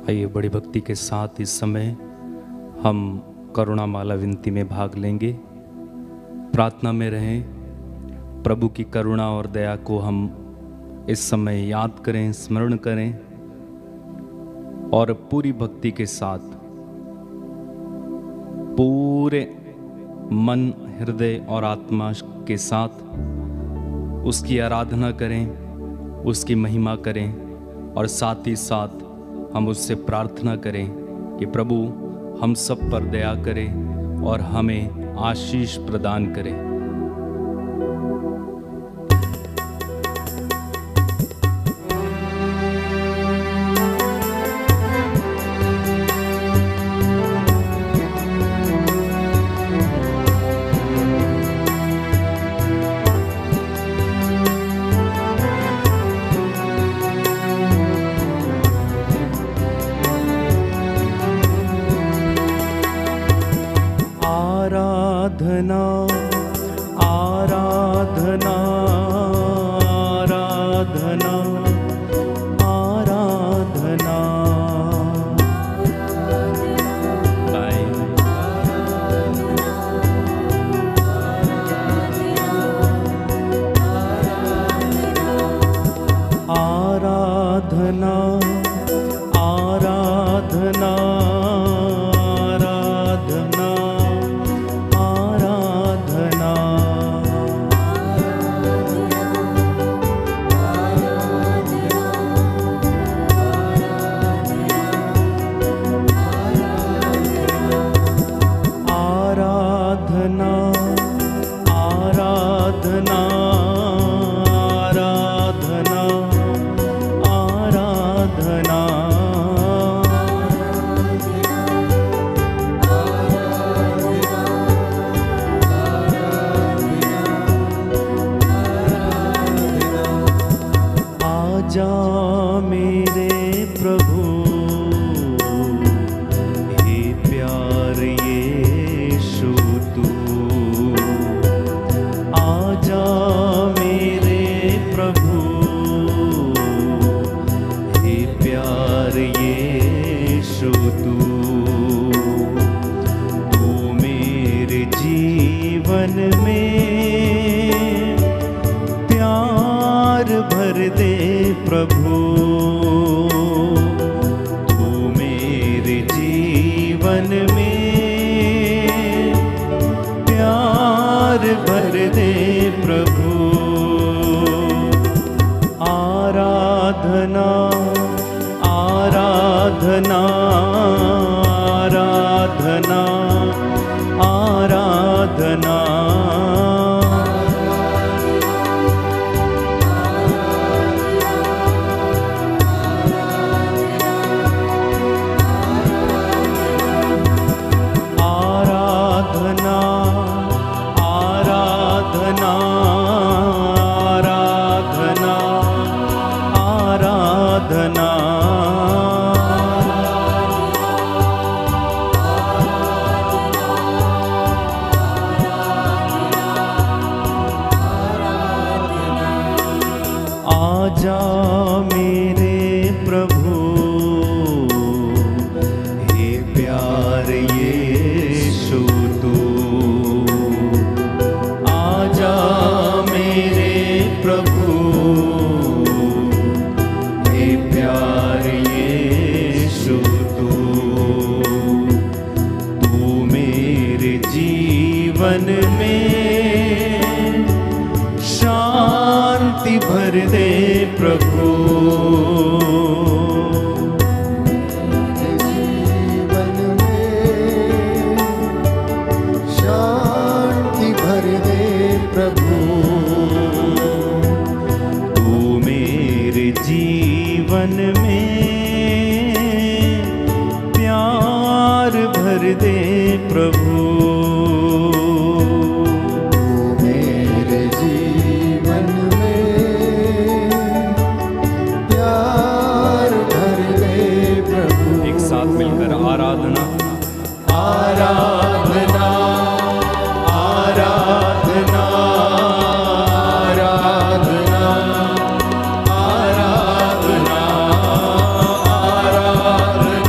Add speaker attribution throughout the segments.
Speaker 1: आइए बड़ी भक्ति के साथ इस समय हम करुणा माला विनती में भाग लेंगे। प्रार्थना में रहें, प्रभु की करुणा और दया को हम इस समय याद करें, स्मरण करें और पूरी भक्ति के साथ पूरे मन, हृदय और आत्मा के साथ उसकी आराधना करें, उसकी महिमा करें और साथ ही साथ हम उससे प्रार्थना करें कि प्रभु हम सब पर दया करें और हमें आशीष प्रदान करें। आराधना आराधना आराधना आराधना आराधना आजा मेरे प्रभु हे प्यार यीशु तू, आजा मेरे प्रभु हे प्यार यीशु तू, तू मेरे जीवन में प्यार भर दे प्रभु, तू मेरे जीवन में प्यार भर दे प्रभु। आराधना आराधना आराधना आराधना आजा मेरे प्रभु हे प्यार यीशु तू, आजा मेरे प्रभु हे प्यार यीशु तू, तू मेरे जीवन में शांति भर दे प्रभु,
Speaker 2: जीवन में शांति भर दे प्रभु,
Speaker 1: तू मेरे जीवन में प्यार भर दे प्रभु, मिलकर आराधना
Speaker 2: आराधना आराधना आराधना आराधना आराधना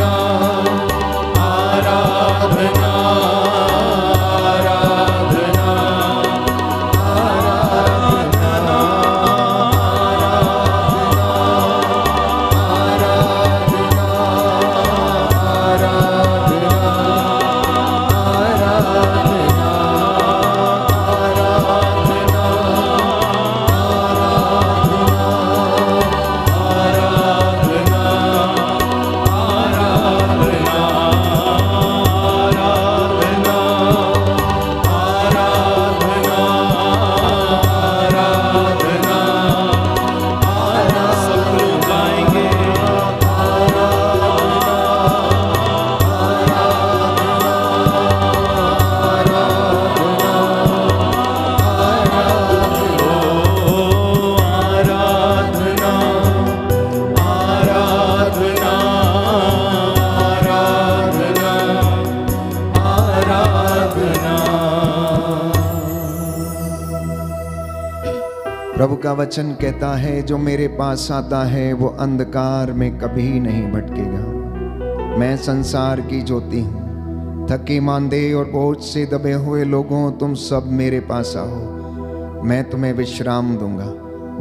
Speaker 2: प्रभु का वचन कहता है, जो मेरे पास आता है वो अंधकार में कभी नहीं भटकेगा। मैं संसार की ज्योति हूँ। थके मांदे और बोझ से दबे हुए लोगों, तुम सब मेरे पास आओ, मैं तुम्हें विश्राम दूंगा।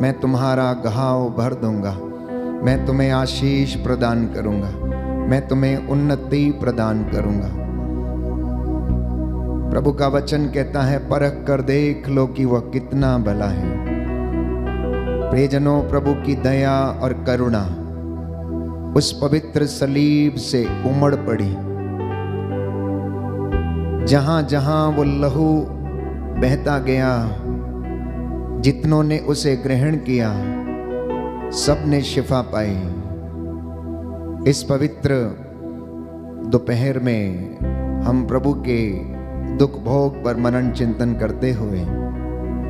Speaker 2: मैं तुम्हारा घाव भर दूंगा। मैं तुम्हें आशीष प्रदान करूंगा। मैं तुम्हें उन्नति प्रदान करूंगा। प्रभु का वचन कहता है, परख कर देख लो कि वह कितना भला है। प्रियजनों, प्रभु की दया और करुणा उस पवित्र सलीब से उमड़ पड़ी। जहां जहां वो लहू बहता गया, जितनों ने उसे ग्रहण किया, सब ने शिफा पाई। इस पवित्र दोपहर में हम प्रभु के दुख भोग पर मनन चिंतन करते हुए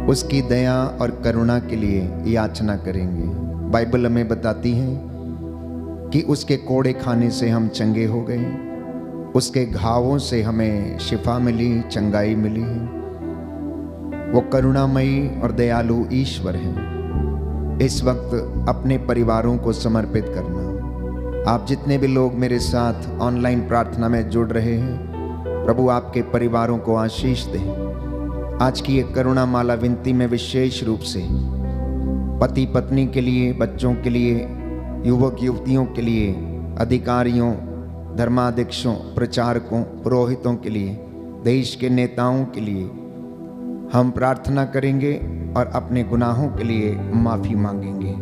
Speaker 2: उसकी दया और करुणा के लिए याचना करेंगे। बाइबल हमें बताती है कि उसके कोड़े खाने से हम चंगे हो गए, उसके घावों से हमें शिफा मिली, चंगाई मिली है। वो करुणामयी और दयालु ईश्वर है। इस वक्त अपने परिवारों को समर्पित करना। आप जितने भी लोग मेरे साथ ऑनलाइन प्रार्थना में जुड़ रहे हैं, प्रभु आपके परिवारों को आशीष दे। आज की एक करुणा माला विनती में विशेष रूप से पति पत्नी के लिए, बच्चों के लिए, युवक युवतियों के लिए, अधिकारियों, धर्माध्यक्षों, प्रचारकों, पुरोहितों के लिए, देश के नेताओं के लिए हम प्रार्थना करेंगे और अपने गुनाहों के लिए माफी मांगेंगे।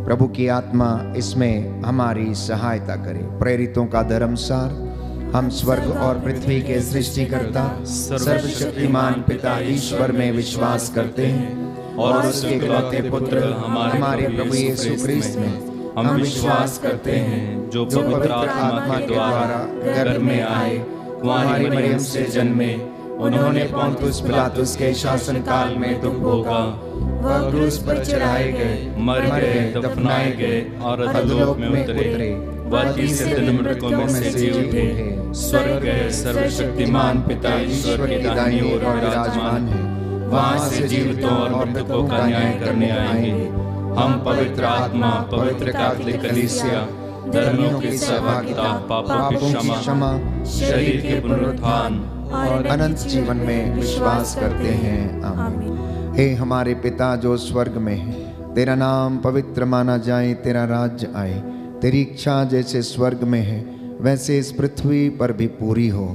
Speaker 2: प्रभु की आत्मा इसमें हमारी सहायता करे। प्रेरितों का धर्मसार। हम स्वर्ग और पृथ्वी के सृष्टिकर्ता सर्वशक्तिमान पिता ईश्वर में विश्वास करते हैं और उसके इकलौते पुत्र हमारे प्रभु यीशु क्रिस्त में हम विश्वास करते हैं, जो पवित्र आत्मा के द्वारा गर्भ में आए, कुंवारी मरियम से जन्मे, उन्होंने पोंतुस पिलातुस के शासन काल में दुख भोगा, वह क्रूस पर चढ़ाए गए, मर गए, दफनाए गए और अधोलोक में उतरे, वह तीसरे दिन मृतकों में से जी उठे, स्वर्ग गए, सर्वशक्तिमान पिता ईश्वर के दाहिनी ओर विराजमान है, वहां से जीवितों और मृतकों का न्याय करने आएंगे। हम पवित्र आत्मा, पवित्र कैथोलिक कलीसिया, धर्मियों की सहभागिता, पापों की क्षमा, शरीर के पुनरुत्थान और अनंत जीवन में विश्वास करते हैं। आमीन। हे हमारे पिता जो स्वर्ग में है, तेरा नाम पवित्र माना जाए, तेरा राज्य आए, तेरी इच्छा जैसे स्वर्ग में है वैसे इस पृथ्वी पर भी पूरी हो।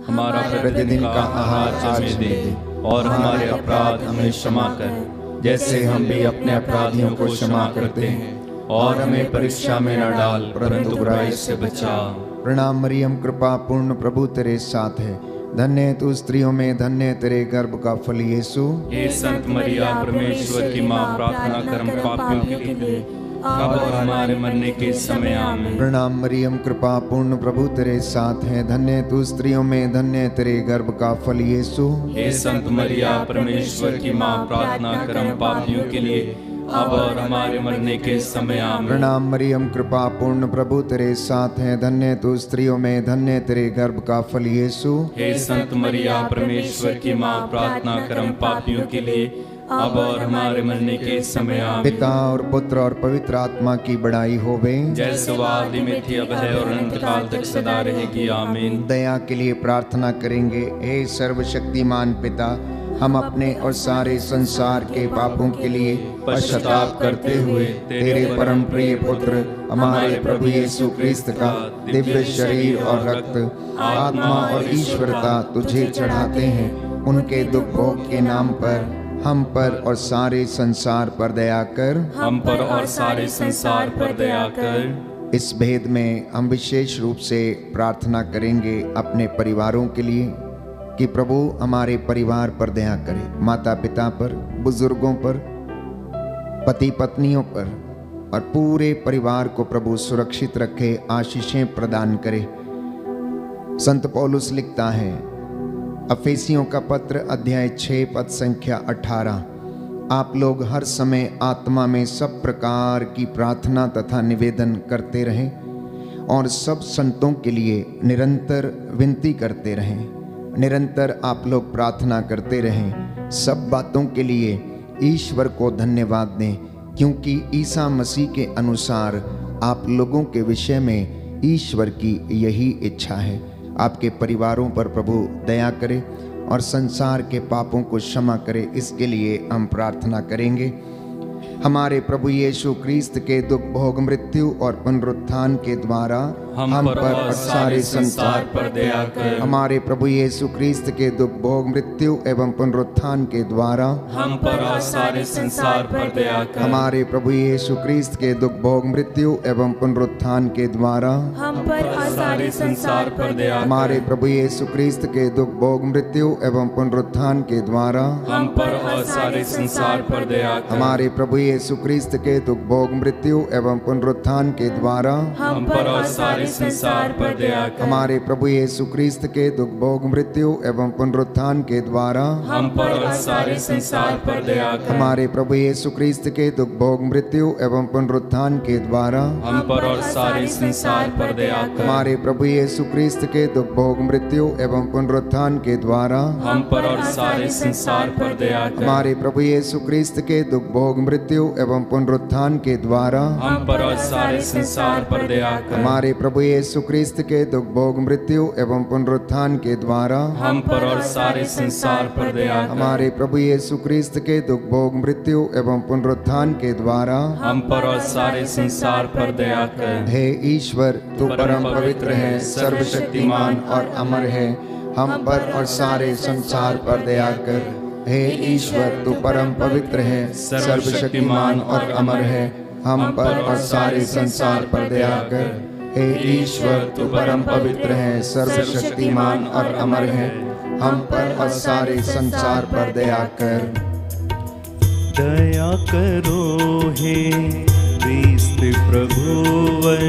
Speaker 1: हमारा प्रतिदिन का आहार आज हमें दे, और हमारे अपराध हमें क्षमा कर, जैसे हम भी अपने अपराधियों को क्षमा करते हैं, और हमें परीक्षा में न डाल, परंतु बुराई से बचा।
Speaker 2: प्रणाम मरियम, कृपा पूर्ण, प्रभु तेरे साथ है, धन्य तू स्त्रियों में, धन्य तेरे गर्भ का फल यीशु।
Speaker 1: हे संत मरिया, परमेश्वर की माँ, प्रार्थना कर हम पापियों के लिए, अब और हमारे मरने के समय आमीन।
Speaker 2: प्रणाम मरियम, कृपा पूर्ण, प्रभु तेरे साथ है, धन्य तू स्त्रियों में, धन्य तेरे गर्भ का फल यीशु।
Speaker 1: हे संत मरिया, परमेश्वर की माँ, प्रार्थना कर हम पापियों के लिए, अब और हमारे मरने के समय आमीन।
Speaker 2: प्रणाम मरियम, कृपा पूर्ण, प्रभु तेरे साथ है, धन्य तू स्त्रियों में, धन्य तेरे गर्भ का फल यीशु।
Speaker 1: हे संत मरिया, परमेश्वर की माँ, प्रार्थना कर हम पापियों के लिए, अब और हमारे मरने के समय आमीन।
Speaker 2: पिता और पुत्र और पवित्र आत्मा की बड़ाई होवे,
Speaker 1: जैसे वह आदि में थी, अब है और अनंत काल तक सदा रहेगी। आमीन।
Speaker 2: दया के लिए प्रार्थना करेंगे। हे सर्वशक्तिमान पिता, हम अपने और सारे संसार के पापों के लिए पश्चाताप करते हुए तेरे परम प्रिय पुत्र हमारे प्रभु यीशु क्रिस्त का दिव्य शरीर और रक्त, आत्मा और ईश्वरता तुझे चढ़ाते हैं। उनके दुख भोग के नाम पर हम पर और सारे संसार पर दया कर।
Speaker 1: हम पर और सारे संसार पर दया कर।
Speaker 2: इस भेद में हम विशेष रूप से प्रार्थना करेंगे अपने परिवारों के लिए कि प्रभु हमारे परिवार पर दया करे, माता पिता पर, बुजुर्गों पर, पति पत्नियों पर, और पूरे परिवार को प्रभु सुरक्षित रखे, आशीषें प्रदान करे। संत पौलुस लिखता है, अफेसियों का पत्र अध्याय 6 पद संख्या 18, आप लोग हर समय आत्मा में सब प्रकार की प्रार्थना तथा निवेदन करते रहें और सब संतों के लिए निरंतर विनती करते रहें। निरंतर आप लोग प्रार्थना करते रहें, सब बातों के लिए ईश्वर को धन्यवाद दें, क्योंकि ईसा मसीह के अनुसार आप लोगों के विषय में ईश्वर की यही इच्छा है। आपके परिवारों पर प्रभु दया करे और संसार के पापों को क्षमा करे, इसके लिए हम प्रार्थना करेंगे। हमारे प्रभु यीशु क्रिस्त के दुख भोग मृत्यु और पुनरुत्थान के द्वारा हम पर और सारे संसार पर दया कर। हमारे प्रभु यीशु क्रिस्त के दुख भोग मृत्यु एवं पुनरुत्थान के द्वारा
Speaker 3: हम पर और सारे संसार पर दया कर।
Speaker 2: हमारे प्रभु यीशु क्रिस्त के दुख भोग मृत्यु एवं पुनरुत्थान के द्वारा
Speaker 3: हम पर और सारे संसार पर दया कर।
Speaker 2: हमारे प्रभु यीशु क्रिस्त के दुख भोग मृत्यु एवं पुनरुत्थान के द्वारा
Speaker 3: हम पर और सारे संसार पर दया कर।
Speaker 2: हमारे प्रभु यीशु क्रिस्त के दुख भोग मृत्यु एवं पुनरुत्थान के द्वारा
Speaker 3: हम पर और सारे संसार पर दया कर।
Speaker 2: हमारे प्रभु यीशु क्रिस्त के दुख भोग मृत्यु एवं पुनरुत्थान के द्वारा
Speaker 3: हम पर और सारे संसार पर दया कर।
Speaker 2: हमारे प्रभु यीशु क्रिस्त के दुख भोग मृत्यु एवं पुनरुत्थान के द्वारा
Speaker 3: हम पर और सारे संसार पर दया कर।
Speaker 2: हमारे प्रभु यीशु क्रिस्त के दुख भोग मृत्यु एवं पुनरुत्थान के द्वारा
Speaker 3: हम पर और सारे संसार पर दया कर।
Speaker 2: हमारे प्रभु यीशु क्रिस्त के दुख भोग मृत्यु एवं पुनरुत्थान के द्वारा
Speaker 3: हम पर और सारे संसार पर दया कर।
Speaker 2: हमारे प्रभु यीशु क्रिस्त के दुख भोग मृत्यु एवं पुनरुत्थान के द्वारा
Speaker 3: हम पर और सारे संसार पर दया कर।
Speaker 2: हमारे प्रभु यीशु क्रिस्त के दुख भोग मृत्यु एवं पुनरुत्थान के द्वारा
Speaker 3: हम पर और सारे संसार पर दया कर।
Speaker 2: हे ईश्वर, तू परम पवित्र है, सर्वशक्तिमान और अमर है, हम पर और सारे संसार पर दया कर। हे ईश्वर, तू परम पवित्र है, सर्वशक्तिमान और अमर है, हम पर और सारे संसार पर दया कर। हे ईश्वर, तू परम पवित्र है, सर्वशक्तिमान और अमर है, हम पर और सारे संसार पर दया कर।
Speaker 4: दया करो हे क्रिस्त प्रभुवर,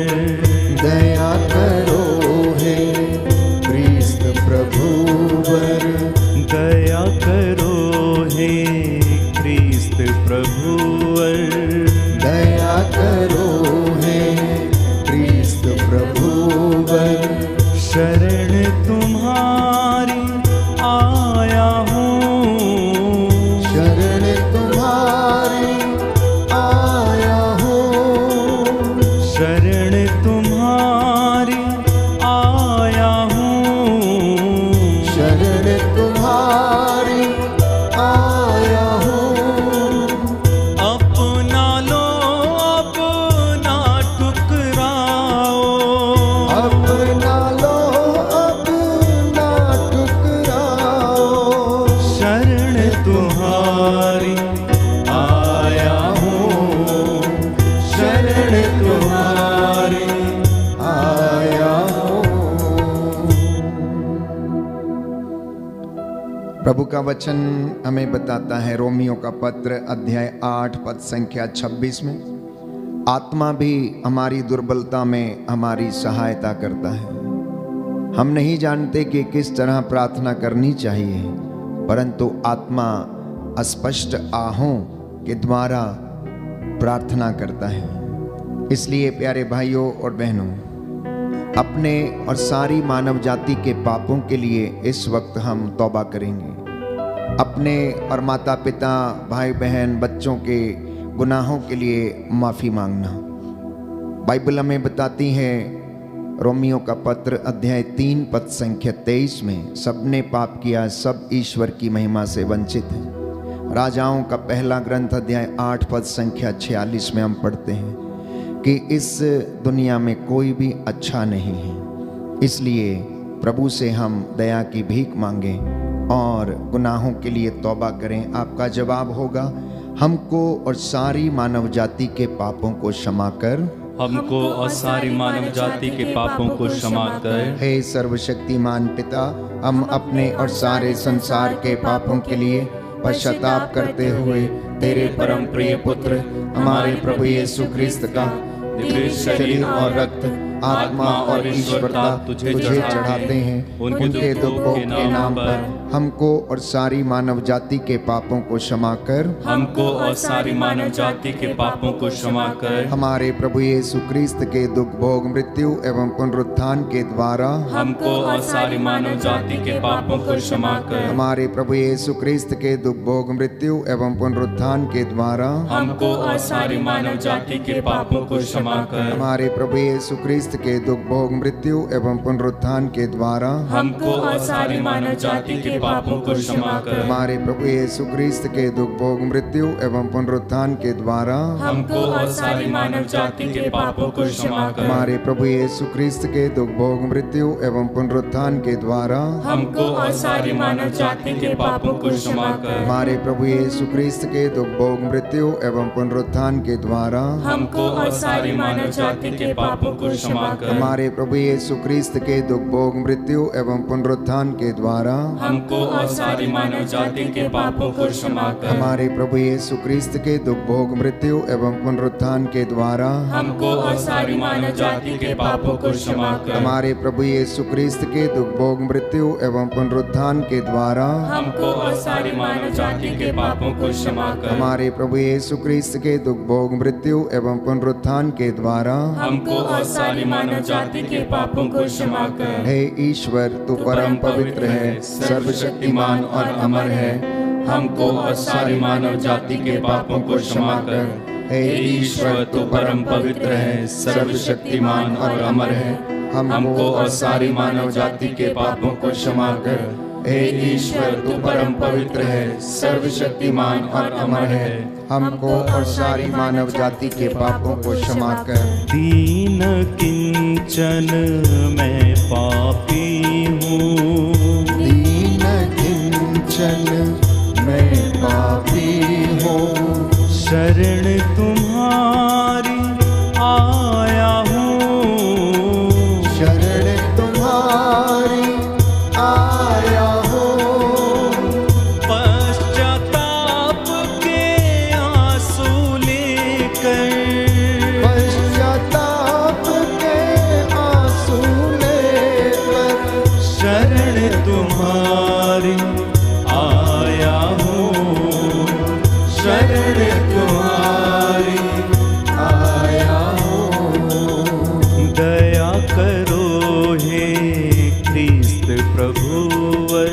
Speaker 2: दया करो हे क्रिस्त प्रभुवर,
Speaker 4: दया करो हे क्रिस्त प्रभुवर,
Speaker 2: दया करो हे क्रिस्त प्रभुवर।
Speaker 4: शरण तुम्हारी आया हूँ,
Speaker 2: शरण तुम्हारी आया हूँ,
Speaker 4: शरण तुम्हारी आया हूँ,
Speaker 2: शरण तुम्हारी आया हूँ।
Speaker 4: अपना लो अपना ठुकराओ,
Speaker 2: अपना लो अपना टुकराओ,
Speaker 4: शरण तुम्हारी आया हूँ, शरण तुम्हारी
Speaker 2: आया हूँ। प्रभु का वचन हमें बताता है, रोमियो का पत्र अध्याय 8 पद संख्या 26 में, आत्मा भी हमारी दुर्बलता में हमारी सहायता करता है। हम नहीं जानते कि किस तरह प्रार्थना करनी चाहिए, परंतु आत्मा अस्पष्ट आहों के द्वारा प्रार्थना करता है। इसलिए प्यारे भाइयों और बहनों, अपने और सारी मानव जाति के पापों के लिए इस वक्त हम तौबा करेंगे। अपने और माता पिता, भाई बहन, बच्चों के गुनाहों के लिए माफ़ी मांगना। बाइबल हमें बताती है, रोमियो का पत्र अध्याय 3 पद संख्या 23 में, सबने पाप किया, सब ईश्वर की महिमा से वंचित हैं। राजाओं का पहला ग्रंथ अध्याय 8 पद संख्या 46 में हम पढ़ते हैं कि इस दुनिया में कोई भी अच्छा नहीं है। इसलिए प्रभु से हम दया की भीख मांगें और गुनाहों के लिए तौबा करें। आपका जवाब होगा, हमको और सारी मानव जाति के पापों को क्षमा कर,
Speaker 1: हमको और सारी मानव जाति के पापों को क्षमा कर।
Speaker 2: हे सर्वशक्तिमान पिता, हम अपने और सारे संसार के पापों के लिए पश्चाताप करते हुए तेरे परम प्रिय पुत्र हमारे प्रभु यीशु क्रिस्त का दिव्य शरीर और रक्त आत्मा और ईश्वरता तुझे चढ़ाते हैं। उनके दुखों के नाम पर हमको और सारी मानव जाति के पापों को क्षमा कर,
Speaker 3: हमको और सारी मानव जाति के पापों को क्षमा कर।
Speaker 2: हमारे प्रभु यीशु क्रिस्त के दुख भोग मृत्यु एवं पुनरुत्थान के द्वारा
Speaker 3: हमको और सारी मानव जाति के पापों को क्षमा कर।
Speaker 2: हमारे प्रभु यीशु क्रिस्त के दुख भोग मृत्यु एवं पुनरुत्थान के द्वारा
Speaker 3: हमको और सारी मानव जाति के पापों को क्षमा कर।
Speaker 2: हमारे प्रभु यीशु क्रिस्त के दुख भोग मृत्यु एवं पुनरुत्थान के द्वारा
Speaker 3: हमको और सारी मानव जाति के पापों को क्षमा कर।
Speaker 2: हमारे प्रभु यीशु क्रिस्त के दुख भोग मृत्यु एवं पुनरुत्थान के द्वारा
Speaker 3: हमको और सारी मानव जाति के पापों को क्षमा कर।
Speaker 2: हमारे प्रभु यीशु क्रिस्त के दुख भोग मृत्यु एवं पुनरुत्थान के द्वारा
Speaker 3: हमको और सारी मानव जाति के पापों को क्षमा कर।
Speaker 2: हमारे प्रभु यीशु क्रिस्त के दुख भोग मृत्यु एवं पुनरुत्थान के द्वारा
Speaker 3: हमको और सारी मानव जाति के पापों को क्षमा कर।
Speaker 2: हमारे प्रभु यीशु क्रिस्त के दुख भोग मृत्यु एवं पुनरुत्थान के द्वारा
Speaker 3: हमको और सारी मानव जाति के पापों को क्षमा कर।
Speaker 2: हमारे प्रभु यीशु क्रिस्त के दुख भोग मृत्यु एवं पुनरुत्थान के द्वारा
Speaker 3: हमको और सारी मानव जाति के पापों को क्षमा कर।
Speaker 2: हमारे प्रभु यीशु क्रिस्त के दुख भोग मृत्यु एवं पुनरुत्थान के द्वारा
Speaker 3: हमको और सारी मानव जाति के पापों को क्षमा कर।
Speaker 2: हमारे प्रभु यीशु क्रिस्त के दुख भोग मृत्यु एवं पुनरुत्थान के द्वारा
Speaker 3: हमको और सारी मानव जाति के पापों को क्षमा कर।
Speaker 2: हे ईश्वर, तू परम पवित्र है, सर्वशक्तिमान और अमर है।
Speaker 3: हमको और सारी मानव जाति के पापों को क्षमा कर।
Speaker 2: हे
Speaker 3: ईश्वर, तू परम पवित्र है, सर्वशक्तिमान और अमर है। हमको और सारी मानव जाति के पापों को क्षमा कर। हे ईश्वर, तू परम पवित्र है, सर्वशक्तिमान और अमर है।
Speaker 2: हमको और सारी मानव जाति के पापों को क्षमा कर।
Speaker 4: दीन किंचन मैं पापी हूँ,
Speaker 2: दीन किंचन मैं पापी हूँ,
Speaker 4: शरण तुम्हारी आया हूँ,
Speaker 2: शरण तुम्हारी आया हूँ।
Speaker 4: पश्चाताप के आंसू लेकर,
Speaker 2: पश्चाताप के आंसू लेकर,
Speaker 4: शरण तुम्हारी आया हूँ, शरण तुम्हारी
Speaker 2: आया हूँ।
Speaker 4: दया करो हे क्रिस्त प्रभुवर,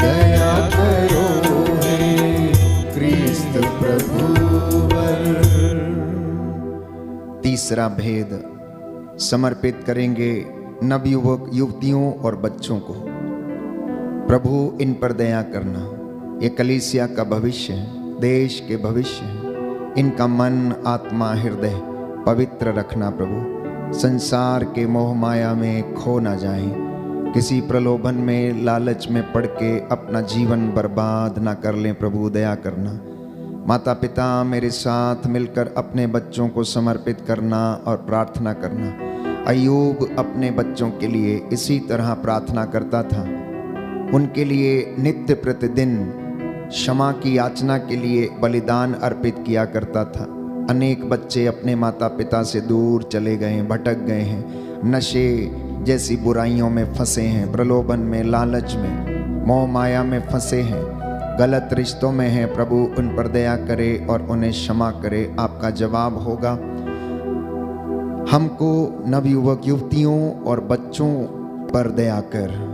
Speaker 2: दया करो हे क्रिस्त प्रभुवर। तीसरा भेद समर्पित करेंगे नवयुवक युवतियों और बच्चों को। प्रभु इन पर दया करना। ये कलीसिया का भविष्य है, देश के भविष्य है। इनका मन, आत्मा, हृदय पवित्र रखना प्रभु। संसार के मोह माया में खो ना जाएं, किसी प्रलोभन में, लालच में पड़ के अपना जीवन बर्बाद ना कर लें। प्रभु दया करना। माता पिता मेरे साथ मिलकर अपने बच्चों को समर्पित करना और प्रार्थना करना। अय्यूब अपने बच्चों के लिए इसी तरह प्रार्थना करता था। उनके लिए नित्य प्रतिदिन क्षमा की याचना के लिए बलिदान अर्पित किया करता था। अनेक बच्चे अपने माता पिता से दूर चले गए, भटक गए हैं, नशे जैसी बुराइयों में फंसे हैं, प्रलोभन में, लालच में, मोह माया में फंसे हैं, गलत रिश्तों में हैं। प्रभु उन पर दया करे और उन्हें क्षमा करे। आपका जवाब होगा, हमको नवयुवक युवतियों और बच्चों पर दया कर।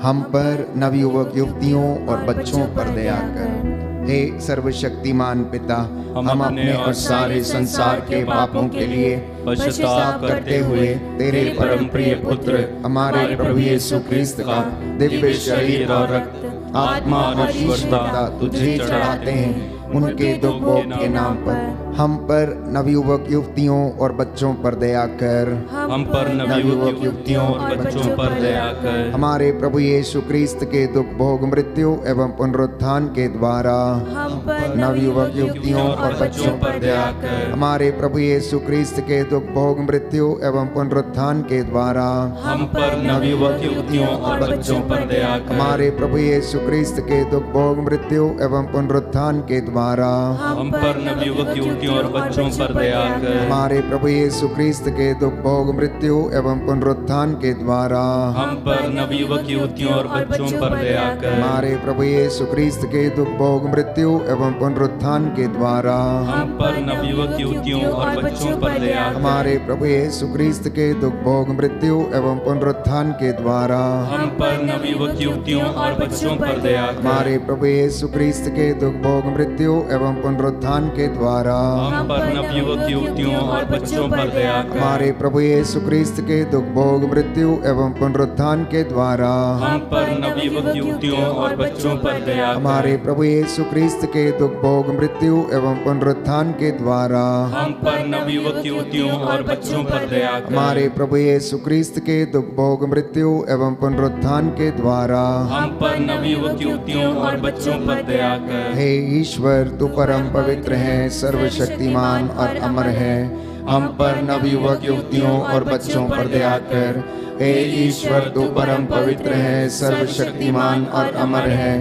Speaker 2: हम पर, नवयुवक युवतियों और बच्चों पर दया कर। हे सर्वशक्तिमान पिता, हम अपने और सारे संसार के पापों के लिए पश्चाताप करते हुए तेरे परम प्रिय पुत्र हमारे प्रभु यीशु क्रिस्त का दिव्य शरीर और रक्त, आत्मा और ईश्वरता तुझे चढ़ाते हैं। उनके दुख भोग के नाम पर हम पर, नवयुवक युवतियों और बच्चों पर दया कर।
Speaker 3: हम पर, नवयुवक युवतियों और बच्चों पर दया कर।
Speaker 2: हमारे प्रभु यीशु क्रिस्त के दुख भोग मृत्यु एवं पुनरुत्थान के द्वारा
Speaker 5: हम पर,
Speaker 2: नवयुवक युवतियों और बच्चों पर दया कर। हमारे प्रभु यीशु क्रिस्त के दुख भोग मृत्यु एवं पुनरुत्थान के द्वारा
Speaker 3: हम पर नवयुवक युवतियों और बच्चों पर दया कर।
Speaker 2: हमारे प्रभु यीशु क्रिस्त के दुख भोग मृत्यु एवं पुनरुत्थान के द्वारा
Speaker 3: हम पर नवयुवक युवतियों और बच्चों पर दया कर।
Speaker 2: हमारे प्रभु यीशु क्रिस्त के दुख भोग मृत्यु एवं पुनरुत्थान के द्वारा
Speaker 3: हम पर नवयुवक युवतियों और बच्चों पर दया कर।
Speaker 2: हमारे प्रभु यीशु क्रिस्त के दुख भोग मृत्यु एवं पुनरुत्थान के द्वारा
Speaker 3: हम पर नवयुवक युवतियों और बच्चों पर दया कर।
Speaker 2: हमारे प्रभु यीशु क्रिस्त के दुख भोग मृत्यु एवं पुनरुत्थान के द्वारा
Speaker 3: हम पर नवयुवक युवतियों और बच्चों पर दया कर।
Speaker 2: हमारे प्रभु यीशु क्रिस्त के दुख भोग मृत्यु एवं पुनरुत्थान के द्वारा
Speaker 3: हम पर नवयुवक युवतियों और बच्चों पर दया कर।
Speaker 2: हमारे प्रभु यीशु क्रिस्त के दुख भोग मृत्यु एवं पुनरुत्थान के द्वारा
Speaker 3: हम पर नवयुवक युवतियों और बच्चों पर दया कर।
Speaker 2: हमारे प्रभु यीशु क्रिस्त के दुख भोग मृत्यु एवं पुनरुत्थान के द्वारा
Speaker 3: हम पर नवयुवक युवतियों और बच्चों पर दया कर।
Speaker 2: हमारे प्रभु यीशु क्रिस्त के दुख भोग मृत्यु एवं पुनरुत्थान के द्वारा
Speaker 3: हम पर नवयुवक युवतियों और बच्चों पर दया कर।
Speaker 2: हे ईश्वर, तू परम पवित्र है, सर्वशक्तिमान और अमर है। हम पर नवयुवक युवतियों और बच्चों पर दया कर। हे ईश्वर, तू परम पवित्र है, सर्वशक्तिमान और अमर है।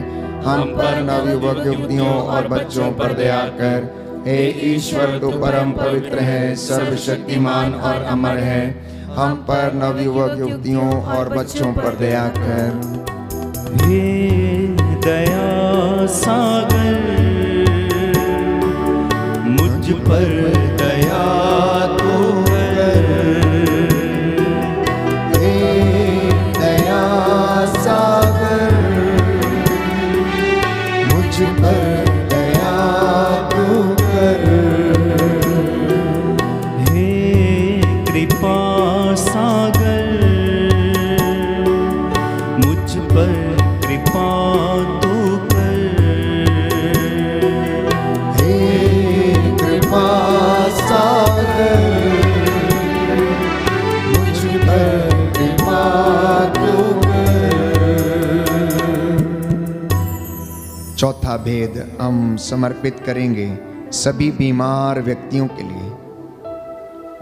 Speaker 2: हम पर नवयुवक युवतियों और बच्चों पर दया कर। हे ईश्वर, तू परम पवित्र है, सर्वशक्तिमान और अमर है। हम पर नवयुवक युवतियों और बच्चों पर दया कर।
Speaker 4: हे दया सागर, मुझ पर दया तो कर।
Speaker 2: हे दया सागर, मुझ पर दया तो कर।
Speaker 4: हे कृपा सागर, मुझ पर कृपा तो कर।
Speaker 2: हे कृपा सागर, मुझ पर कृपा तो कर। चौथा भेद हम समर्पित करेंगे सभी बीमार व्यक्तियों के लिए।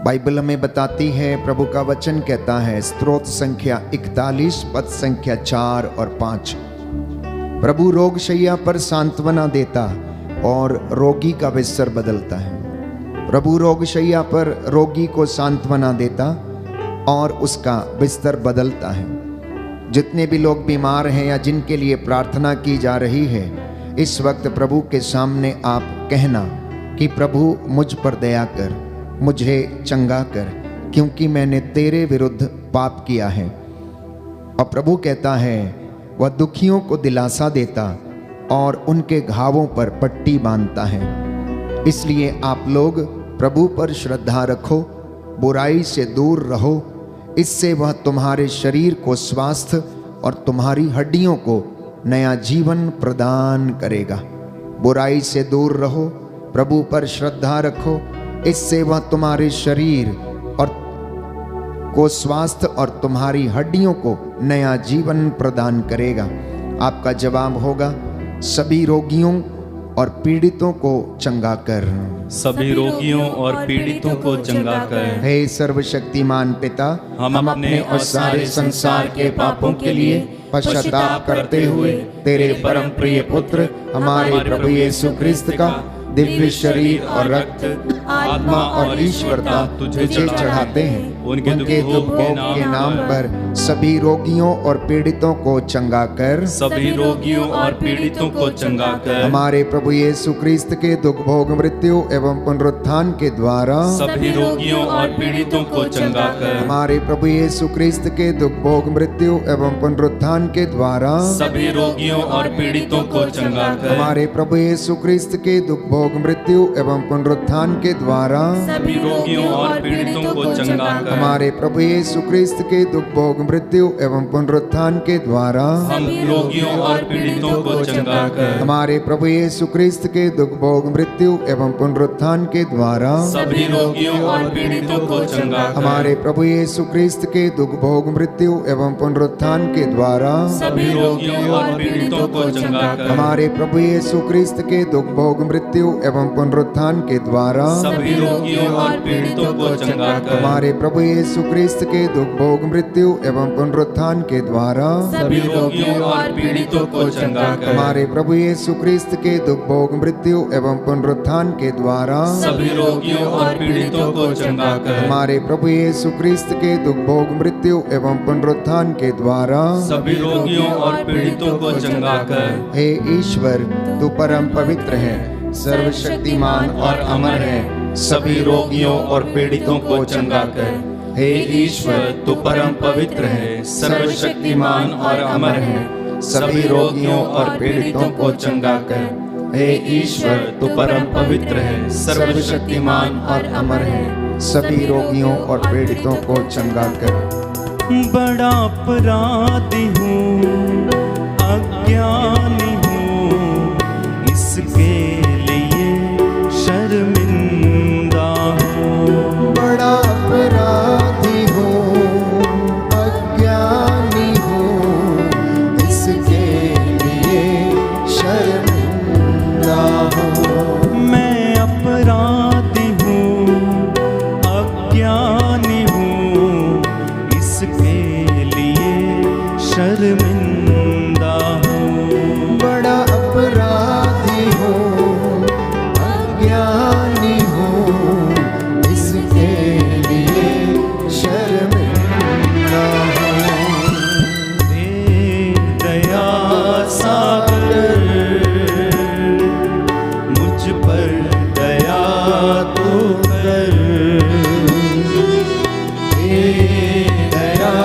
Speaker 2: बाइबल हमें बताती है, प्रभु का वचन कहता है, स्तोत्र संख्या 41 पद संख्या 4 और 5, प्रभु रोग शैया पर सांत्वना देता और रोगी का बिस्तर बदलता है। प्रभु रोग शैया पर रोगी को सांत्वना देता और उसका बिस्तर बदलता है। जितने भी लोग बीमार हैं या जिनके लिए प्रार्थना की जा रही है, इस वक्त प्रभु के सामने आप कहना कि प्रभु मुझ पर दया कर, मुझे चंगा कर, क्योंकि मैंने तेरे विरुद्ध पाप किया है। और प्रभु कहता है, वह दुखियों को दिलासा देता और उनके घावों पर पट्टी बांधता है। इसलिए आप लोग प्रभु पर श्रद्धा रखो, बुराई से दूर रहो, इससे वह तुम्हारे शरीर को स्वास्थ्य और तुम्हारी हड्डियों को नया जीवन प्रदान करेगा। बुराई से दूर रहो, प्रभु पर श्रद्धा रखो, इससे वह तुम्हारे शरीर और को स्वास्थ्य और तुम्हारी हड्डियों को नया जीवन प्रदान करेगा। आपका जवाब होगा, सभी रोगियों और पीड़ितों को चंगा कर।
Speaker 3: सभी रोगियों और पीड़ितों को चंगा कर।
Speaker 2: हे सर्वशक्तिमान पिता,
Speaker 3: हम अपने और सारे संसार के पापों के लिए
Speaker 2: पश्चाताप करते हुए तेरे परम प्रिय पुत्र हमारे प्रभु यीशु क्रिस्त का दिव्य शरीर और रक्त, आत्मा और ईश्वरता तुझे चढ़ाते हैं। उनके दुख भोग के नाम पर सभी रोगियों और पीड़ितों को चंगा कर।
Speaker 3: सभी रोगियों और पीड़ितों को चंगा कर।
Speaker 2: हमारे प्रभु यीशु क्रिस्त के दुख भोग मृत्यु एवं पुनरुत्थान के द्वारा
Speaker 3: सभी रोगियों और पीड़ितों को चंगा कर।
Speaker 2: हमारे प्रभु यीशु क्रिस्त के दुख भोग मृत्यु एवं पुनरुत्थान के द्वारा
Speaker 3: सभी रोगियों और पीड़ितों को चंगा कर।
Speaker 2: हमारे प्रभु यीशु क्रिस्त के दुख भोग मृत्यु एवं पुनरुत्थान के द्वारा
Speaker 3: सभी रोगियों और पीड़ितों को चंगा कर।
Speaker 2: हमारे प्रभु यीशु क्रिस्त के दुख भोग मृत्यु एवं पुनरुत्थान के द्वारा
Speaker 3: हम रोगियों और पीड़ितों को चंगा कर
Speaker 2: हमारे प्रभु यीशु क्रिस्त के दुख भोग मृत्यु एवं पुनरुत्थान के द्वारा
Speaker 3: सभी रोगियों और पीड़ितों को चंगा कर
Speaker 2: हमारे प्रभु यीशु क्रिस्त के दुख भोग मृत्यु एवं पुनरुत्थान के द्वारा
Speaker 3: सभी रोगियों और पीड़ितों को चंगा कर
Speaker 2: हमारे प्रभु यीशु क्रिस्त के दुख भोग मृत्यु एवं पुनरुत्थान के द्वारा
Speaker 3: सभी रोगियों और पीड़ितों को चंगा कर
Speaker 2: हमारे प्रभु यीशु क्रिस्त के दुख भोग मृत्यु एवं पुनरुत्थान के द्वारा
Speaker 3: सभी रोगियों और पीड़ितों को चंगा कर
Speaker 2: हमारे प्रभु यीशु क्रिस्त के दुख भोग मृत्यु एवं पुनरुत्थान के द्वारा
Speaker 3: सभी रोगियों और पीड़ितों को चंगा कर
Speaker 2: हमारे प्रभु यीशु क्रिस्त के दुख भोग मृत्यु एवं पुनरुत्थान के द्वारा
Speaker 3: सभी रोगियों और पीड़ितों को चंगा कर
Speaker 2: हे ईश्वर, तू परम पवित्र है, सर्वशक्तिमान
Speaker 3: और अमर है, सभी रोगियों और पीड़ितों को चंगा कर। हे ईश्वर, तू परम पवित्र है, सर्वशक्तिमान और अमर है, सभी रोगियों और पीड़ितों को चंगा कर। हे ईश्वर, तू परम पवित्र है, सर्वशक्तिमान और अमर है,
Speaker 2: सभी रोगियों और पीड़ितों को चंगा कर।
Speaker 4: बड़ा अपराधी हूँ, अज्ञानी हूँ, इसके लिए शर्मिंदा हूँ।
Speaker 2: बड़ा अपराधी हूँ, अज्ञानी हूँ, इसके लिए शर्मिंदा हूँ।
Speaker 4: मैं अपराधी हूँ, अज्ञानी हूँ, इसके लिए शर्मिंदा हूँ।
Speaker 2: बड़ा अपराधी हूँ, अज्ञानी हूँ, इसके लिए शर्मिंदा हूँ।
Speaker 4: हे दया सागर, मुझ पर दया तू कर।
Speaker 2: हे दया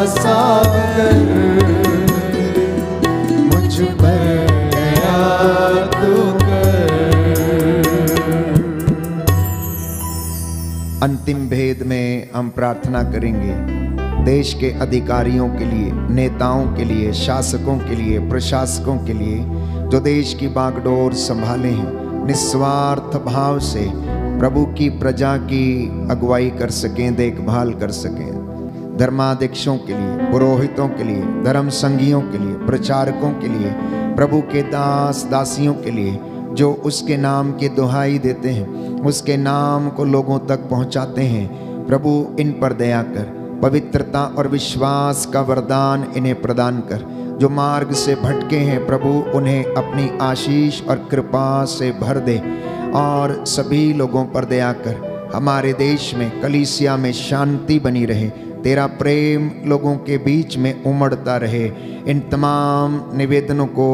Speaker 2: सागर, मुझ पर दया तू कर। अंतिम भेद में हम प्रार्थना करेंगे देश के अधिकारियों के लिए, नेताओं के लिए, शासकों के लिए, प्रशासकों के लिए, जो देश की बागडोर संभाले हैं, निस्वार्थ भाव से प्रभु की प्रजा की अगुवाई कर सकें, देखभाल कर सकें। धर्माध्यक्षों के लिए, पुरोहितों के लिए, धर्म संघियों के लिए, प्रचारकों के लिए, प्रभु के दास दासियों के लिए, जो उसके नाम की दुहाई देते हैं, उसके नाम को लोगों तक पहुंचाते हैं। प्रभु इन पर दया कर, पवित्रता और विश्वास का वरदान इन्हें प्रदान कर। जो मार्ग से भटके हैं प्रभु, उन्हें अपनी आशीष और कृपा से भर दे और सभी लोगों पर दया कर। हमारे देश में, कलीसिया में शांति बनी रहे, तेरा प्रेम लोगों के बीच में उमड़ता रहे। इन तमाम निवेदनों को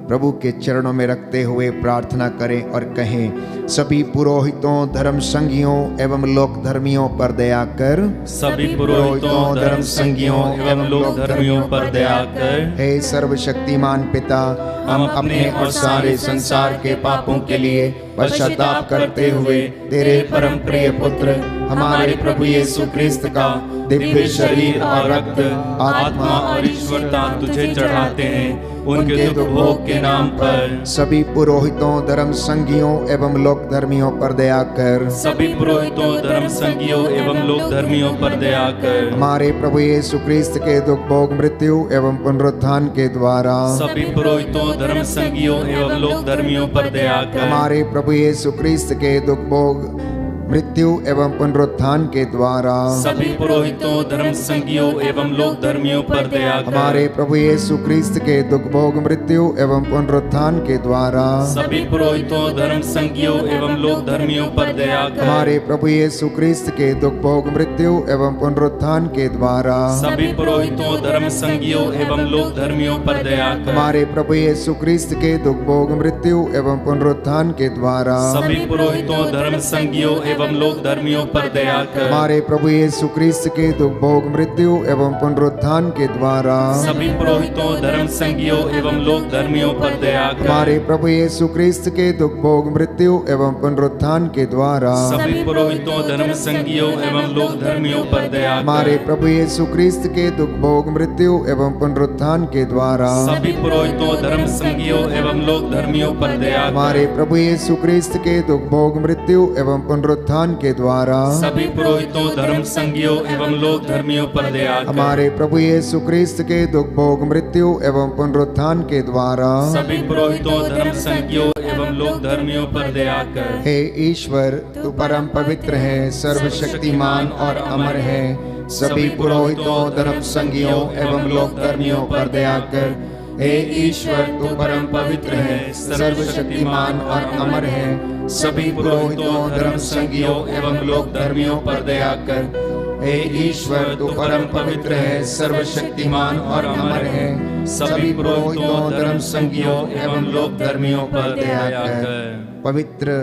Speaker 2: प्रभु के चरणों में रखते हुए प्रार्थना करें और कहें, सभी पुरोहितों, धर्म संघियों एवं लोक धर्मियों पर दया कर।
Speaker 3: सभी पुरोहितों, धर्म संघियों एवं लोक धर्मियों पर दया कर।
Speaker 2: हे सर्वशक्तिमान पिता,
Speaker 3: हम अपने और सारे संसार के पापों के लिए पश्चाताप करते हुए तेरे परम प्रिय पुत्र हमारे प्रभु यीशु क्रिस्त का दिव्य शरीर और रक्त, आत्मा और ईश्वरता तुझे चढ़ाते हैं। उनके दुख भोग के नाम पर
Speaker 2: सभी पुरोहितों, धर्म संघियों एवं लोक धर्मियों पर दया कर।
Speaker 3: सभी पुरोहितों, धर्म संघियों एवं लोक धर्मियों पर दया कर।
Speaker 2: हमारे प्रभु यीशु क्रिस्त के दुख भोग मृत्यु एवं पुनरुत्थान के द्वारा
Speaker 3: सभी पुरोहितों, धर्म संघियों एवं लोक धर्मियों पर दया कर।
Speaker 2: हमारे प्रभु यीशु क्रिस्त के दुख भोग मृत्यु एवं पुनरुत्थान के द्वारा
Speaker 3: सभी पुरोहितों, धर्म संघियों एवं लोक धर्मियों पर दया कर।
Speaker 2: हमारे प्रभु यीशु क्रिस्त के दुख भोग मृत्यु एवं पुनरुत्थान के द्वारा
Speaker 3: सभी पुरोहितों, धर्म संघियों एवं लोक धर्मियों पर दया कर।
Speaker 2: हमारे प्रभु यीशु क्रिस्त के दुख भोग मृत्यु एवं पुनरुत्थान के द्वारा
Speaker 3: सभी पुरोहितों, धर्म संघियों एवं लोक धर्मियों पर दया कर।
Speaker 2: हमारे प्रभु यीशु क्रिस्त के दुख भोग मृत्यु एवं पुनरुत्थान के द्वारा
Speaker 3: सभी पुरोहितों, धर्म संघियों
Speaker 1: एवं लोक धर्मियों पर दया कर।
Speaker 2: हमारे प्रभु यीशु क्रिस्त के दुख भोग मृत्यु एवं पुनरुत्थान के द्वारा
Speaker 1: सभी पुरोहितों, धर्म संगियों एवं लोक धर्मियों पर दया कर।
Speaker 2: हमारे प्रभु यीशु क्रिस्त के दुख भोग मृत्यु एवं पुनरुत्थान के द्वारा
Speaker 1: सभी पुरोहितों, धर्म संगियों एवं लोक धर्मियों पर दया कर।
Speaker 2: हमारे प्रभु यीशु क्रिस्त के दुख भोग मृत्यु एवं पुनरुत्थान के द्वारा
Speaker 1: सभी पुरोहितों, धर्म संगियों एवं लोक धर्मियों पर दया कर।
Speaker 2: हमारे प्रभु यीशु क्रिस्त के दुख भोग मृत्यु एवं पुनरुत्थान के द्वारा
Speaker 1: सभी पुरोहितों, धर्म संगियों एवं लोक धर्मियों पर दया कर।
Speaker 2: हमारे प्रभु यीशु क्रिस्त के दुख भोग मृत्यु एवं पुनरुत्थान के द्वारा
Speaker 1: सभी पुरोहितों, धर्म संगियों एवं लोक धर्मियों पर दया कर।
Speaker 2: हे ईश्वर, तू परम पवित्र है, सर्वशक्तिमान और अमर है। सभी पुरोहितों, धर्म संगियों एवं लोक धर्मियों पर दया कर। हे ईश्वर, तू परम पवित्र है, सर्वशक्तिमान और अमर है। सभी पुरोहितों, धर्म संगियों एवं लोक धर्मियों पर दया कर। हे ईश्वर, तू परम पवित्र है, सर्वशक्तिमान और अमर है। सभी पुरोहितों, धर्म संगियों एवं लोक धर्मियों पर दया कर। पवित्र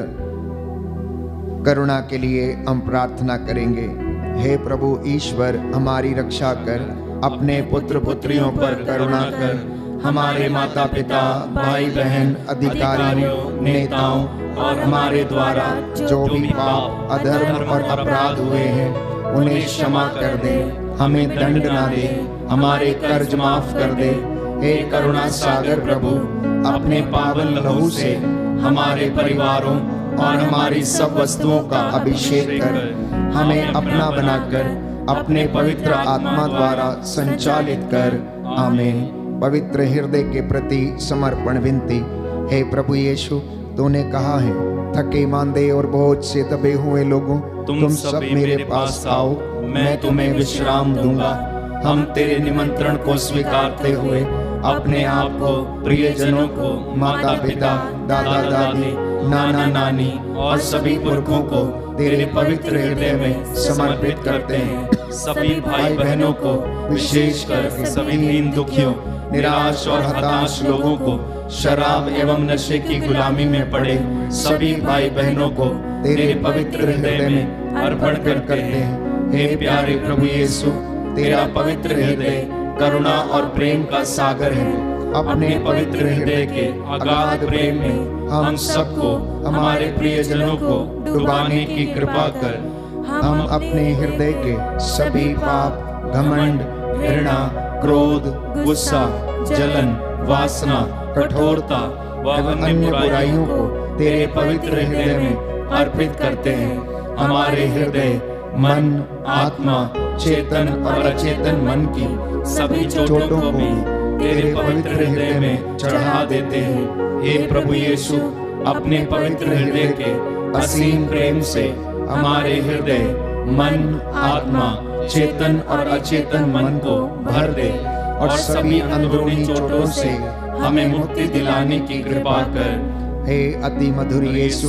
Speaker 2: करुणा के लिए हम प्रार्थना करेंगे। हे प्रभु ईश्वर, हमारी रक्षा कर, अपने पुत्र पुत्रियों पर करुणा कर। हमारे माता पिता, भाई बहन, अधिकारियों, नेताओं और हमारे द्वारा जो भी पाप, अधर्म और अपराध हुए हैं उन्हें क्षमा कर दे, हमें दंड ना दे, हमारे कर्ज माफ कर दे। हे करुणा सागर प्रभु, अपने पावन लहू से हमारे परिवारों और हमारी सब वस्तुओं का अभिषेक कर, हमें अपना बनाकर अपने पवित्र आत्मा द्वारा संचालित कर। आमीन। पवित्र हृदय के प्रति समर्पण विनती। हे प्रभु यीशु, तूने कहा है, थके मांदे और बोझ से दबे हुए लोगों, तुम सब मेरे पास आओ, मैं तुम्हें विश्राम दूंगा। हम तेरे निमंत्रण को स्वीकारते हुए अपने आप को, प्रियजनों को, माता पिता, दादा दादी, नाना नानी और सभी पुरखों को तेरे पवित्र हृदय में समर्पित करते हैं। सभी भाई बहनों को, विशेषकर सभी दीन दुखियों, निराश और हताश लोगों को, शराब एवं नशे की गुलामी में पड़े सभी भाई बहनों को तेरे पवित्र हृदय में अर्पण करते हैं। हे प्यारे प्रभु यीशु, तेरा पवित्र हृदय करुणा और प्रेम का सागर है। अपने पवित्र हृदय के अगाध प्रेम में हम सबको, हमारे प्रियजनों को डुबाने की कृपा कर। हम अपने हृदय के सभी पाप, घमंड, घृणा, क्रोध, गुस्सा, जलन, वासना, कठोरता व अन्य बुराइयों को तेरे पवित्र हृदय में अर्पित करते हैं। हमारे हृदय, मन, आत्मा, चेतन और अचेतन मन की सभी चोटों को भी तेरे पवित्र हृदय में चढ़ा देते हैं। हे प्रभु यीशु, अपने पवित्र हृदय के असीम प्रेम से हमारे हृदय, मन, आत्मा, चेतन और अचेतन मन को भर दे और सभी अंदरूनी चोटों से हमें मुक्ति दिलाने की कृपा कर। हे अति मधुर यीशु,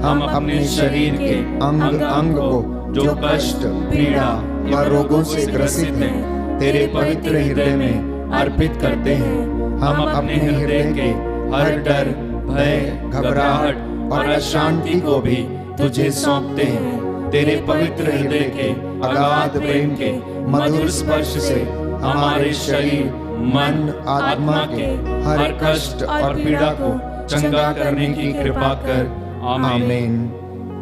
Speaker 2: हम अपने शरीर के अंग अंग को जो कष्ट, पीड़ा व रोगों से ग्रसित हैं, तेरे पवित्र हृदय में अर्पित करते हैं। हम अपने हृदय के हर डर, भय, घबराहट और अशांति को भी तुझे सौंपते हैं। तेरे पवित्र हृदय के अगाध प्रेम के मधुर स्पर्श से हमारे शरीर, मन, आत्मा के हर कष्ट और पीड़ा को चंगा करने की कृपा कर। आमीन।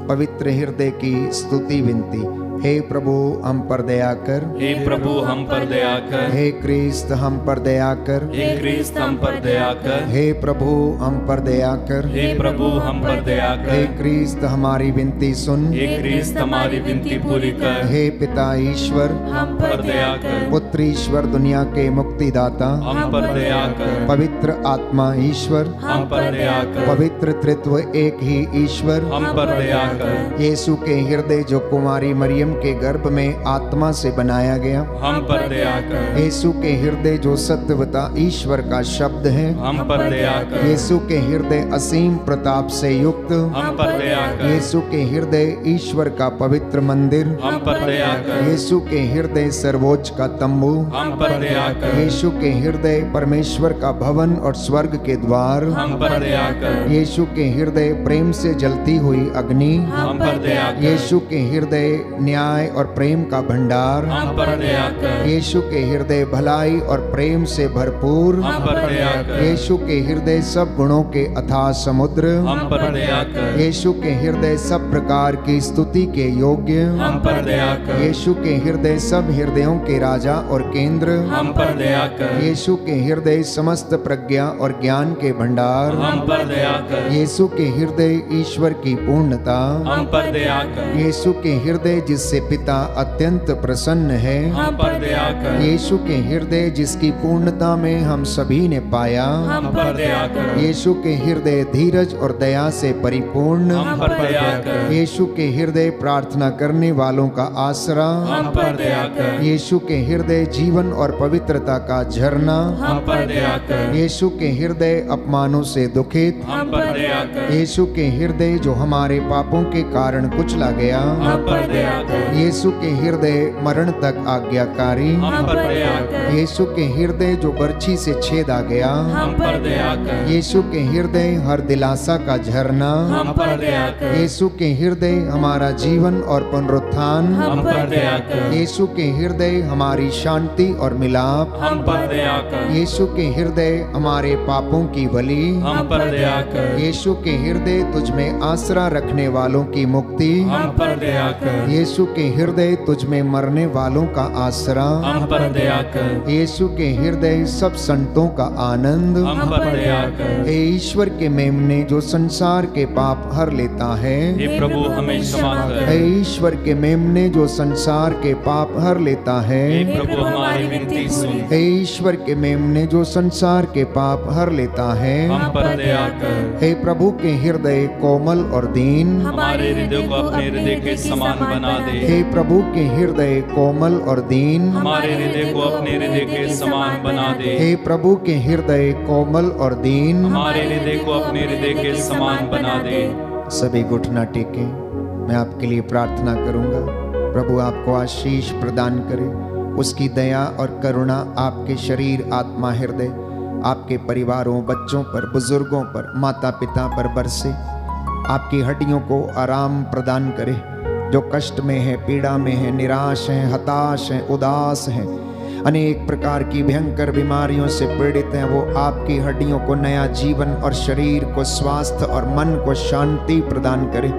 Speaker 2: पवित्र हृदय की स्तुति विनती। हे प्रभु, हम पर दया कर।
Speaker 1: हे प्रभु, हम पर दया कर।
Speaker 2: हे क्रिस्त, हम पर दया कर।
Speaker 1: हे क्रिस्त, हम पर दया कर।
Speaker 2: हे प्रभु, हम पर दया कर।
Speaker 1: हे प्रभु, हम पर दया कर।
Speaker 2: हे क्रिस्त, हमारी विनती सुन।
Speaker 1: हे क्रिस्त, हमारी विनती पूरी कर।
Speaker 2: हे पिता ईश्वर,
Speaker 1: हम पर दया कर।
Speaker 2: पुत्र ईश्वर, दुनिया के मुक्तिदाता,
Speaker 1: हम पर दया कर।
Speaker 2: पवित्र आत्मा ईश्वर,
Speaker 1: हम पर दया कर।
Speaker 2: पवित्र त्रित्व एक ही ईश्वर,
Speaker 1: हम पर दया कर।
Speaker 2: यीशु के हृदय जो कुमारी मरियम मरियम के गर्भ में आत्मा से बनाया गया।
Speaker 3: हम पर दया कर।
Speaker 2: यीशु के हृदय जो सत्यवता ईश्वर का शब्द है,
Speaker 3: हम पर दया कर।
Speaker 2: यीशु के हृदय असीम प्रताप से युक्त,
Speaker 3: हम पर दया कर।
Speaker 2: यीशु के हृदय ईश्वर का पवित्र मंदिर,
Speaker 3: हम पर दया कर।
Speaker 2: यीशु के हृदय सर्वोच्च का तंबू,
Speaker 3: हम पर दया कर।
Speaker 2: यीशु के हृदय परमेश्वर का भवन और स्वर्ग के द्वार,
Speaker 3: हम पर दया कर।
Speaker 2: यीशु के हृदय प्रेम से जलती हुई अग्नि,
Speaker 3: हम पर दया कर।
Speaker 2: यीशु के हृदय न्याय और प्रेम का भंडार,
Speaker 3: हम पर दया कर।
Speaker 2: यीशु के हृदय भलाई और प्रेम से भरपूर,
Speaker 3: हम पर दया कर।
Speaker 2: यीशु के हृदय सब गुणों के अथाह समुद्र,
Speaker 3: हम पर दया कर।
Speaker 2: यीशु के हृदय सब प्रकार की स्तुति के योग्य,
Speaker 3: हम पर दया कर।
Speaker 2: यीशु के हृदय सब हृदयों के राजा और केंद्र,
Speaker 3: हम पर दया कर।
Speaker 2: यीशु के हृदय समस्त प्रज्ञा और ज्ञान के भंडार,
Speaker 3: हम पर दया कर।
Speaker 2: यीशु के हृदय ईश्वर की पूर्णता,
Speaker 3: हम पर दया कर।
Speaker 2: यीशु के हृदय जिससे पिता अत्यंत प्रसन्न है,
Speaker 3: हम पर दया कर।
Speaker 2: यीशु के हृदय जिसकी पूर्णता में हम सभी ने पाया,
Speaker 3: हम पर दया कर।
Speaker 2: यीशु के हृदय धीरज और दया से परिपूर्ण,
Speaker 3: हम पर दया कर।
Speaker 2: यीशु के हृदय प्रार्थना करने वालों का आसरा,
Speaker 3: हम पर दया कर।
Speaker 2: यीशु के हृदय जीवन और पवित्रता का झरना,
Speaker 3: हम पर दया कर।
Speaker 2: यीशु के हृदय अपमानों से दुखित,
Speaker 3: हम पर दया कर।
Speaker 2: यीशु के हृदय जो हमारे पापों के कारण कुचला गया,
Speaker 3: हम पर दया कर।
Speaker 2: यीशु के हृदय मरण तक आज्ञाकारी,
Speaker 3: हम पर दया कर।
Speaker 2: यीशु के हृदय जो बर्छी से छेदा गया,
Speaker 3: हम पर दया कर।
Speaker 2: यीशु के हृदय हर दिलासा का झरना,
Speaker 3: हम पर दया कर।
Speaker 2: यीशु के हृदय हमारा जीवन और पुनरुत्थान,
Speaker 3: हम पर दया कर।
Speaker 2: यीशु के हृदय हमारी शांति और मिलाप,
Speaker 3: हम पर दया कर।
Speaker 2: यीशु के हृदय हमारे पापों की बलि,
Speaker 3: हम पर दया कर।
Speaker 2: यीशु के हृदय तुझ में आसरा रखने वालों की मुक्ति,
Speaker 3: हम पर दया कर।
Speaker 2: यीशु के हृदय तुझ में मरने वालों का आसरा,
Speaker 3: हम पर दया कर।
Speaker 2: यीशु के हृदय सब संतों का आनंद,
Speaker 3: हम पर दया कर।
Speaker 2: हे ईश्वर के मेमने जो संसार के पाप हर लेता है,
Speaker 3: हे प्रभु हमें क्षमा कर।
Speaker 2: हे ईश्वर के मेमने जो संसार के पाप हर लेता है,
Speaker 3: हे प्रभु हमारी विनती सुन।
Speaker 2: हे ईश्वर के मेमने जो संसार के पाप हर लेता है,
Speaker 3: हम पर दया कर।
Speaker 2: हे प्रभु के हृदय कोमल और दीन,
Speaker 3: हमारे हृदय को अपने हृदय के समान बना दे।
Speaker 2: हे प्रभु के हृदय कोमल और दीन,
Speaker 3: हमारे हृदय को अपने हृदय के समान बना दे।
Speaker 2: हे प्रभु के हृदय कोमल और दीन,
Speaker 3: हमारे हृदय को अपने हृदय के समान बना दे।
Speaker 2: सभी घुटना टेके, मैं आपके लिए प्रार्थना करूंगा। प्रभु आपको आशीष प्रदान करे, उसकी दया और करुणा आपके शरीर, आत्मा, हृदय, आपके परिवारों, बच्चों पर, बुजुर्गों पर, माता पिता पर बरसे, आपकी हड्डियों को आराम प्रदान करे। जो कष्ट में है, पीड़ा में है, निराश है, हताश है, उदास है, अनेक प्रकार की भयंकर बीमारियों से पीड़ित हैं, वो आपकी हड्डियों को नया जीवन और शरीर को स्वास्थ्य और मन को शांति प्रदान करे।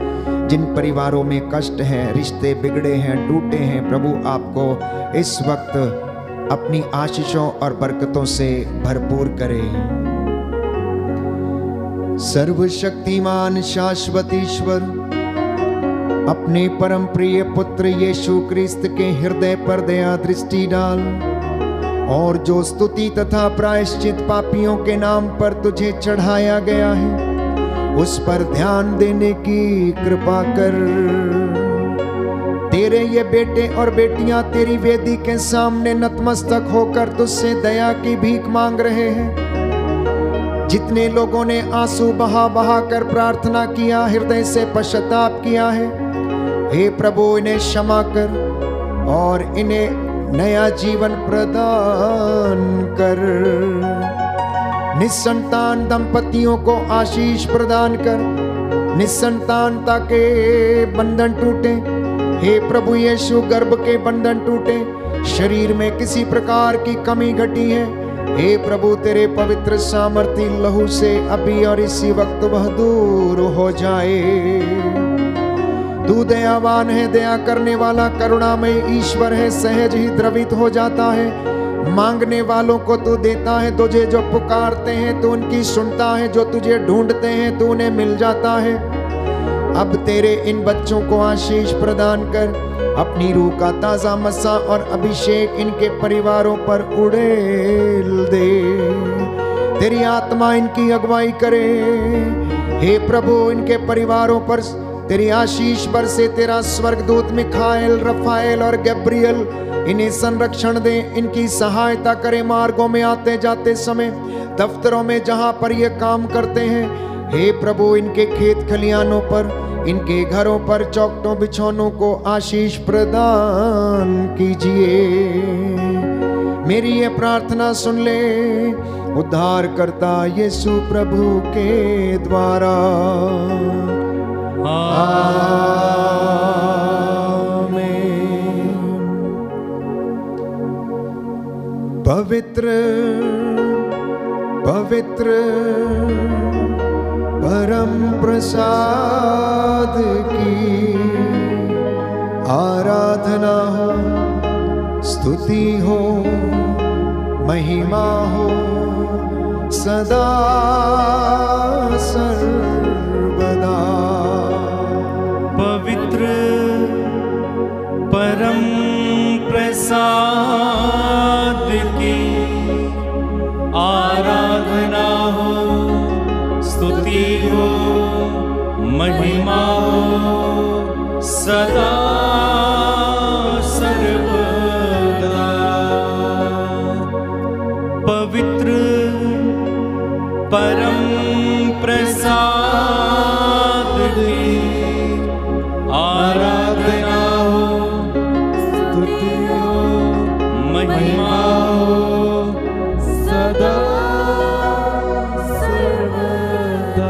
Speaker 2: जिन परिवारों में कष्ट है, रिश्ते बिगड़े हैं, टूटे हैं, प्रभु आपको इस वक्त अपनी आशीषों और बरकतों से भरपूर करे। सर्वशक्तिमान शाश्वत ईश्वर अपने परम प्रिय पुत्र यीशु क्रिस्त के हृदय पर दया दृष्टि डाल, और जो स्तुति तथा प्रायश्चित पापियों के नाम पर तुझे चढ़ाया गया है, उस पर ध्यान देने की कृपा कर। तेरे ये बेटे और बेटियां तेरी वेदी के सामने नतमस्तक होकर तुझसे दया की भीख मांग रहे हैं। जितने लोगों ने आंसू बहा बहा कर प्रार्थना किया, हृदय से पश्चाताप किया है, हे प्रभु इन्हें क्षमा कर और इन्हें नया जीवन प्रदान कर। निसंतान दंपतियों को आशीष प्रदान कर, निसंतानता के बंधन टूटे। हे प्रभु यीशु, गर्भ के बंधन टूटे, शरीर में किसी प्रकार की कमी घटी है, हे प्रभु तेरे पवित्र सामर्थी लहू से अभी और इसी वक्त वह दूर हो जाए। तू दयावान है, दया करने वाला, करुणामय ईश्वर है, सहज ही द्रवित हो जाता है। मांगने वालों को तू देता है, तुझे जो पुकारते हैं तू उनकी सुनता है, जो तुझे ढूंढते हैं तू उन्हें मिल जाता है। अब तेरे इन बच्चों को आशीष प्रदान कर, अपनी रूह का ताजा मसा और अभिषेक इनके परिवारों पर उड़ेल दे। तेरी आत्मा इनकी अगुवाई करे। हे प्रभु, इनके परिवारों पर तेरी आशीष बरसे, तेरा स्वर्गदूत मिखाएल, रफाएल और गैब्रियल इन्हें संरक्षण दे, इनकी सहायता करे मार्गों में आते जाते समय, दफ्तरों में जहां पर ये काम करते हैं। हे प्रभु, इनके खेत खलियानों पर, इनके घरों पर, चौखटों बिछौनों को आशीष प्रदान कीजिए। मेरी ये प्रार्थना सुन ले उद्धार करता यीशु प्रभु के द्वारा। आमीन। पवित्र पवित्र परम प्रसाद की आराधना हो, स्तुति हो, महिमा हो सदा सर्वदा।
Speaker 4: पवित्र परम प्रसाद की आराधना हो, स्तुति हो, महिमा हो सदा सर्वदा। पवित्र परम प्रसाद की आराधना हो, स्तुति हो, महिमा हो सदा सर्वदा।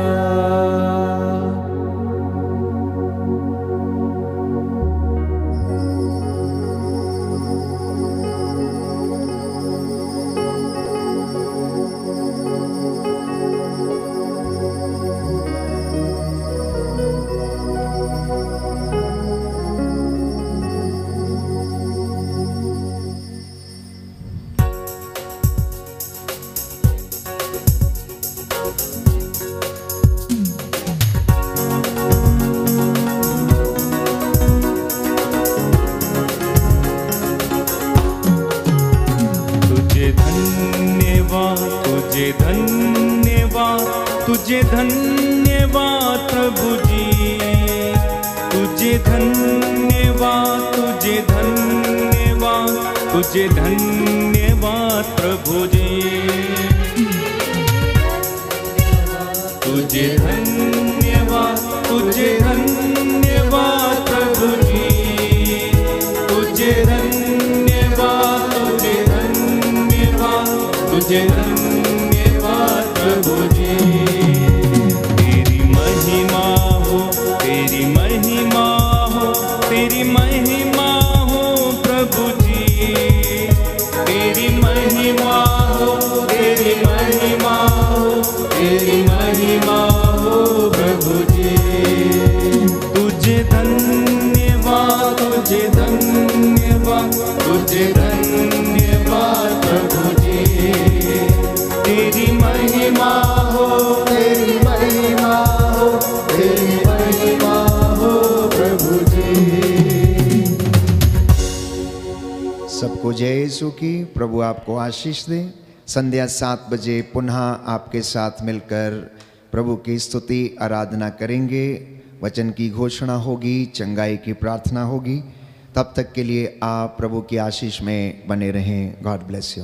Speaker 4: तुझे धन्यवाद प्रभु जी, तुझे धन्यवाद, तुझे धन्यवाद, तुझे धन्यवाद प्रभु जी, तुझे धन्यवाद, तुझे धन्यवाद प्रभु जी, तुझे धन्यवाद, तुझे धन्यवाद, तुझे धन्यवाद प्रभु जी। तेरी महिमा हो, तेरी महिमा हो, तेरी महिमा हो प्रभु जी, तेरी महिमा हो, तेरी महिमा हो, तेरी महिमा हो प्रभु जी। तुझे धन्यवाद, तुझे धन्यवाद, तुझे धन्यवाद प्रभु जी। तेरी महिमा हो, तेरी महिमा हो, तेरी महिमा हो प्रभु जी।
Speaker 2: सबको जय यीशु की। प्रभु आपको आशीष दे। संध्या 7 बजे पुनः आपके साथ मिलकर प्रभु की स्तुति आराधना करेंगे। वचन की घोषणा होगी, चंगाई की प्रार्थना होगी। तब तक के लिए आप प्रभु की आशीष में बने रहें। God bless you.